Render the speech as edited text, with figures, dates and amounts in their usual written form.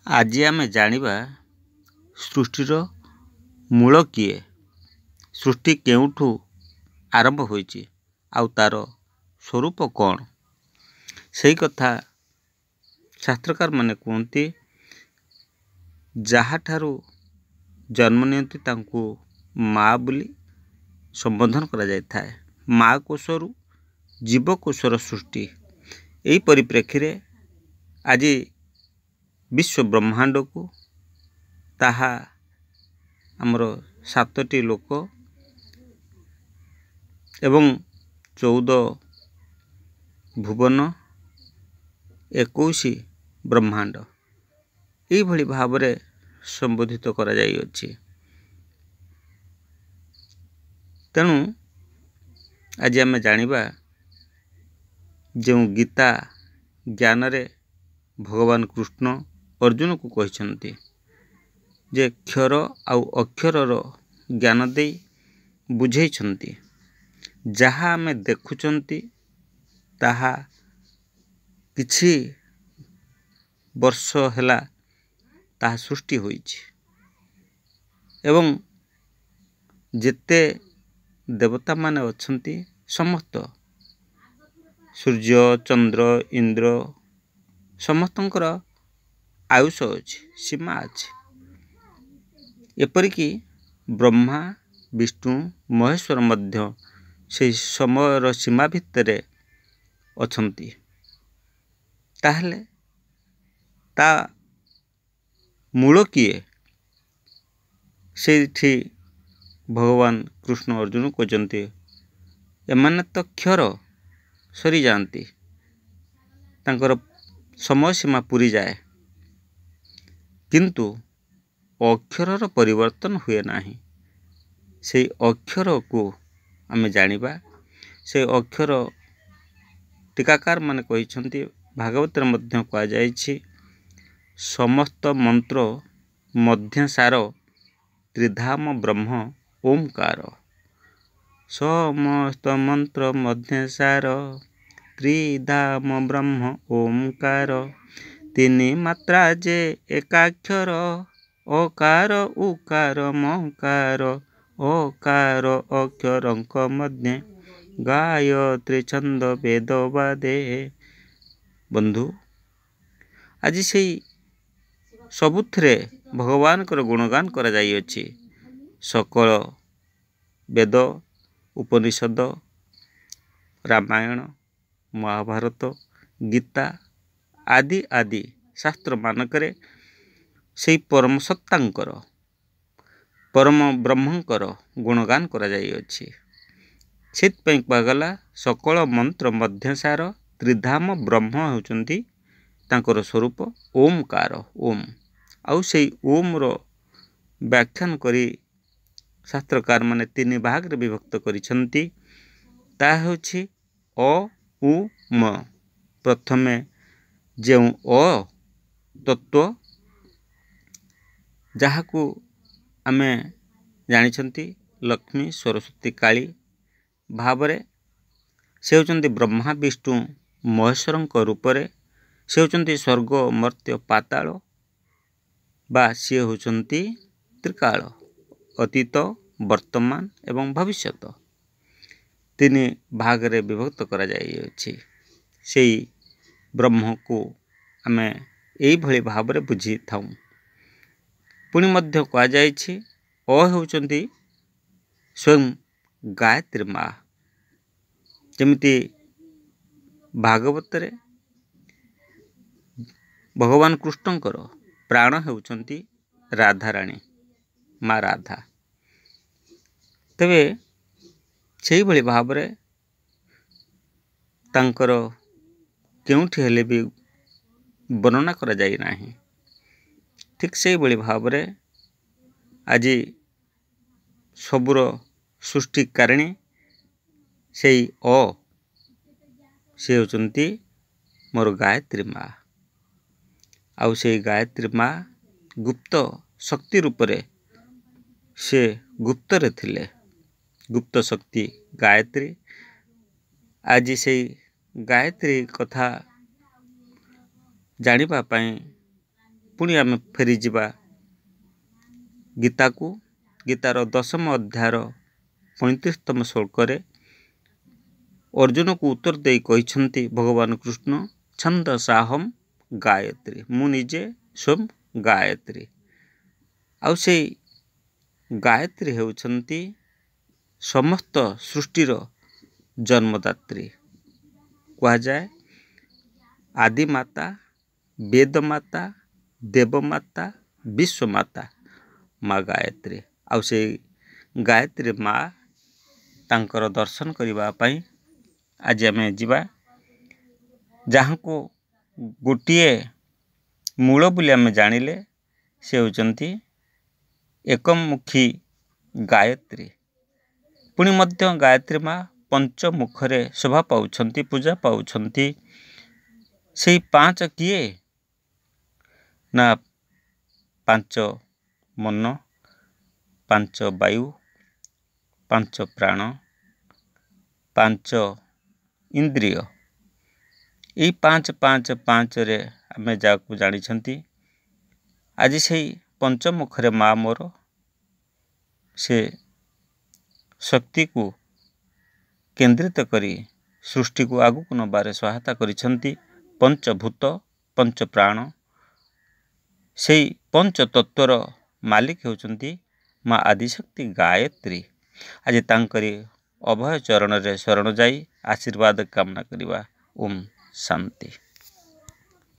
ଆଜି ଆମେ ଜାଣିବା ସୃଷ୍ଟିର ମୂଳ କିଏ, ସୃଷ୍ଟି କେଉଁଠୁ ଆରମ୍ଭ ହୋଇଛି ଆଉ ତାର ସ୍ୱରୂପ କ'ଣ। ସେଇ କଥା ଶାସ୍ତ୍ରକାରମାନେ କୁହନ୍ତି, ଯାହାଠାରୁ ଜନ୍ମ ନିଅନ୍ତି ତାଙ୍କୁ ମା ବୋଲି ସମ୍ବୋଧନ କରାଯାଇଥାଏ। ମା କୋଷରୁ ଜୀବକୋଷର ସୃଷ୍ଟି। ଏହି ପରିପ୍ରେକ୍ଷୀରେ ଆଜି ବିଶ୍ୱ ବ୍ରହ୍ମାଣ୍ଡକୁ ତାହା ଆମର 7ଟି ଲୋକ ଏବଂ 14 ଭୁବନ 21 ବ୍ରହ୍ମାଣ୍ଡ ଏଇଭଳି ଭାବରେ ସମ୍ବୋଧିତ କରାଯାଇଅଛି। ତେଣୁ ଆଜି ଆମେ ଜାଣିବା ଯେଉଁ ଗୀତା ଜ୍ଞାନରେ ଭଗବାନ କୃଷ୍ଣ ଅର୍ଜୁନକୁ କହିଛନ୍ତି ଯେ କ୍ଷର ଆଉ ଅକ୍ଷରର ଜ୍ଞାନ ଦେଇ ବୁଝେଇଛନ୍ତି, ଯାହା ଆମେ ଦେଖୁଛନ୍ତି ତାହା କିଛି ବର୍ଷ ହେଲା ତାହା ସୃଷ୍ଟି ହୋଇଛି ଏବଂ ଯେତେ ଦେବତାମାନେ ଅଛନ୍ତି ସମସ୍ତ ସୂର୍ଯ୍ୟ ଚନ୍ଦ୍ର ଇନ୍ଦ୍ର ସମସ୍ତଙ୍କର ଆୟୁଷ ଅଛି, ସୀମା ଅଛି। ଏପରିକି ବ୍ରହ୍ମା ବିଷ୍ଣୁ ମହେଶ୍ୱର ମଧ୍ୟ ସେହି ସମୟର ସୀମା ଭିତରେ ଅଛନ୍ତି। ତାହେଲେ ତା ମୂଳ କିଏ? ସେଇଠି ଭଗବାନ କୃଷ୍ଣ ଅର୍ଜୁନ କହିଛନ୍ତି, ଏମାନେ ତ କ୍ଷର ସରିଯାଆନ୍ତି, ତାଙ୍କର ସମୟ ସୀମା ପୁରିଯାଏ, କିନ୍ତୁ ଅକ୍ଷରର ପରିବର୍ତ୍ତନ ହୁଏ ନାହିଁ। ସେଇ ଅକ୍ଷରକୁ ଆମେ ଜାଣିବା। ସେଇ ଅକ୍ଷର ଟୀକାକାରମାନେ କହିଛନ୍ତି, ଭାଗବତରେ ମଧ୍ୟ କୁହାଯାଇଛି, ସମସ୍ତ ମନ୍ତ୍ର ମଧ୍ୟସାର ତ୍ରିଧାମ ବ୍ରହ୍ମ ଓଁକାର। ସମସ୍ତ ମନ୍ତ୍ର ମଧ୍ୟସାର ତ୍ରିଧାମ ବ୍ରହ୍ମ ଓଁକାର। ତିନି ମାତ୍ରା ଯେ ଏକାକ୍ଷର ଅକାର ଉକାର ମକାର। ଅକାର ଅକ୍ଷରଙ୍କ ମଧ୍ୟେ ଗାୟତ୍ରୀ ଛନ୍ଦ ବେଦ ବାଦେ। ବନ୍ଧୁ, ଆଜି ସେଇ ସବୁଥିରେ ଭଗବାନଙ୍କର ଗୁଣଗାନ କରାଯାଇଅଛି। ସକଳ ବେଦ ଉପନିଷଦ ରାମାୟଣ ମହାଭାରତ ଗୀତା ଆଦି ଆଦି ଶାସ୍ତ୍ରମାନଙ୍କରେ ସେଇ ପରମ ସତ୍ତାଙ୍କର ପରମ ବ୍ରହ୍ମଙ୍କର ଗୁଣଗାନ କରାଯାଇଅଛି। ସେଥିପାଇଁ କୁହାଗଲା, ସକଳ ମନ୍ତ୍ର ମଧ୍ୟସାର ତ୍ରିଧାମ ବ୍ରହ୍ମ ହେଉଛନ୍ତି ତାଙ୍କର ସ୍ୱରୂପ ଓଁକାର ଓମ୍। ଆଉ ସେଇ ଓମ୍ର ବ୍ୟାଖ୍ୟାନ କରି ଶାସ୍ତ୍ରକାରମାନେ 3 ଭାଗରେ ବିଭକ୍ତ କରିଛନ୍ତି। ତାହା ହେଉଛି ଅ ଉ ମ। ପ୍ରଥମେ ଯେଉଁ ଅ ତତ୍ତ୍ୱ, ଯାହାକୁ ଆମେ ଜାଣିଛନ୍ତି ଲକ୍ଷ୍ମୀ ସରସ୍ୱତୀ କାଳୀ ଭାବରେ, ସେ ହେଉଛନ୍ତି ବ୍ରହ୍ମା ବିଷ୍ଣୁ ମହେଶ୍ୱରଙ୍କ ରୂପରେ। ସେ ହେଉଛନ୍ତି ସ୍ୱର୍ଗ ମର୍ତ୍ତ୍ୟ ପାତାଳ ବା ସିଏ ହେଉଛନ୍ତି ତ୍ରିକାଳ, ଅତୀତ ବର୍ତ୍ତମାନ ଏବଂ ଭବିଷ୍ୟତ। 3 ଭାଗରେ ବିଭକ୍ତ କରାଯାଇଅଛି। ସେଇ ବ୍ରହ୍ମକୁ ଆମେ ଏଇଭଳି ଭାବରେ ବୁଝିଥାଉ। ପୁଣି ମଧ୍ୟ କୁହାଯାଇଛି, ଅ ହେଉଛନ୍ତି ସ୍ୱୟଂ ଗାୟତ୍ରୀ ମା। ଯେମିତି ଭାଗବତରେ ଭଗବାନ କୃଷ୍ଣଙ୍କର ପ୍ରାଣ ହେଉଛନ୍ତି ରାଧାରାଣୀ, ମା ରାଧା। ତେବେ ସେଇଭଳି ଭାବରେ ତାଙ୍କର କେଉଁଠି ହେଲେ ବି ବର୍ଣ୍ଣନା କରାଯାଇ ନାହିଁ। ଠିକ୍ ସେଇଭଳି ଭାବରେ ଆଜି ସବୁର ସୃଷ୍ଟିକାରିଣୀ ସେଇ ଅ, ସେ ହେଉଛନ୍ତି ମୋର ଗାୟତ୍ରୀ ମା। ଆଉ ସେଇ ଗାୟତ୍ରୀ ମା ଗୁପ୍ତ ଶକ୍ତି ରୂପରେ ସେ ଗୁପ୍ତରେ ଥିଲେ। ଗୁପ୍ତ ଶକ୍ତି ଗାୟତ୍ରୀ। ଆଜି ସେଇ ଗାୟତ୍ରୀ କଥା ଜାଣିବା ପାଇଁ ପୁଣି ଆମେ ଫେରିଯିବା ଗୀତାକୁ। ଗୀତାର 10ମ ଅଧ୍ୟାୟର 35ତମ ଶ୍ଲୋକରେ ଅର୍ଜୁନକୁ ଉତ୍ତର ଦେଇ କହିଛନ୍ତି ଭଗବାନ କୃଷ୍ଣ, ଛନ୍ଦସାହମ୍ ଗାୟତ୍ରୀ, ମୁଁ ନିଜେ ସ୍ୱୟଂ ଗାୟତ୍ରୀ। ଆଉ ସେଇ ଗାୟତ୍ରୀ ହେଉଛନ୍ତି ସମସ୍ତ ସୃଷ୍ଟିର ଜନ୍ମଦାତ୍ରୀ। କୁହାଯାଏ ଆଦିମାତା, ବେଦମାତା, ଦେବମାତା, ବିଶ୍ୱମାତା ମା ଗାୟତ୍ରୀ। ଆଉ ସେଇ ଗାୟତ୍ରୀ ମା ତାଙ୍କର ଦର୍ଶନ କରିବା ପାଇଁ ଆଜି ଆମେ ଯିବା। ଯାହାଙ୍କୁ ଗୋଟିଏ ମୂଳ ବୋଲି ଆମେ ଜାଣିଲେ ସେ ହେଉଛନ୍ତି ଏକମୁଖୀ ଗାୟତ୍ରୀ। ପୁଣି ମଧ୍ୟ ଗାୟତ୍ରୀ ମା ପଞ୍ଚମୁଖରେ ଶୋଭା ପାଉଛନ୍ତି, ପୂଜା ପାଉଛନ୍ତି। ସେଇ 5 କିଏ ନା 5 ମନ, 5 ବାୟୁ, 5 ପ୍ରାଣ, 5 ଇନ୍ଦ୍ରିୟ। ଏଇ 5 ଆମେ ଯାହାକୁ ଜାଣିଛନ୍ତି। ଆଜି ସେଇ ପଞ୍ଚମୁଖରେ ମା ମୋର ସେ ଶକ୍ତିକୁ କେନ୍ଦ୍ରିତ କରି ସୃଷ୍ଟିକୁ ଆଗକୁ ନେବାରେ ସହାୟତା କରିଛନ୍ତି। ପଞ୍ଚଭୂତ, ପଞ୍ଚପ୍ରାଣ, ସେଇ ପଞ୍ଚତତ୍ଵର ମାଲିକ ହେଉଛନ୍ତି ମା ଆଦିଶକ୍ତି ଗାୟତ୍ରୀ। ଆଜି ତାଙ୍କରି ଅଭୟ ଚରଣରେ ଶରଣ ଯାଇ ଆଶୀର୍ବାଦ କାମନା କରିବା। ଓମ୍ ଶାନ୍ତି।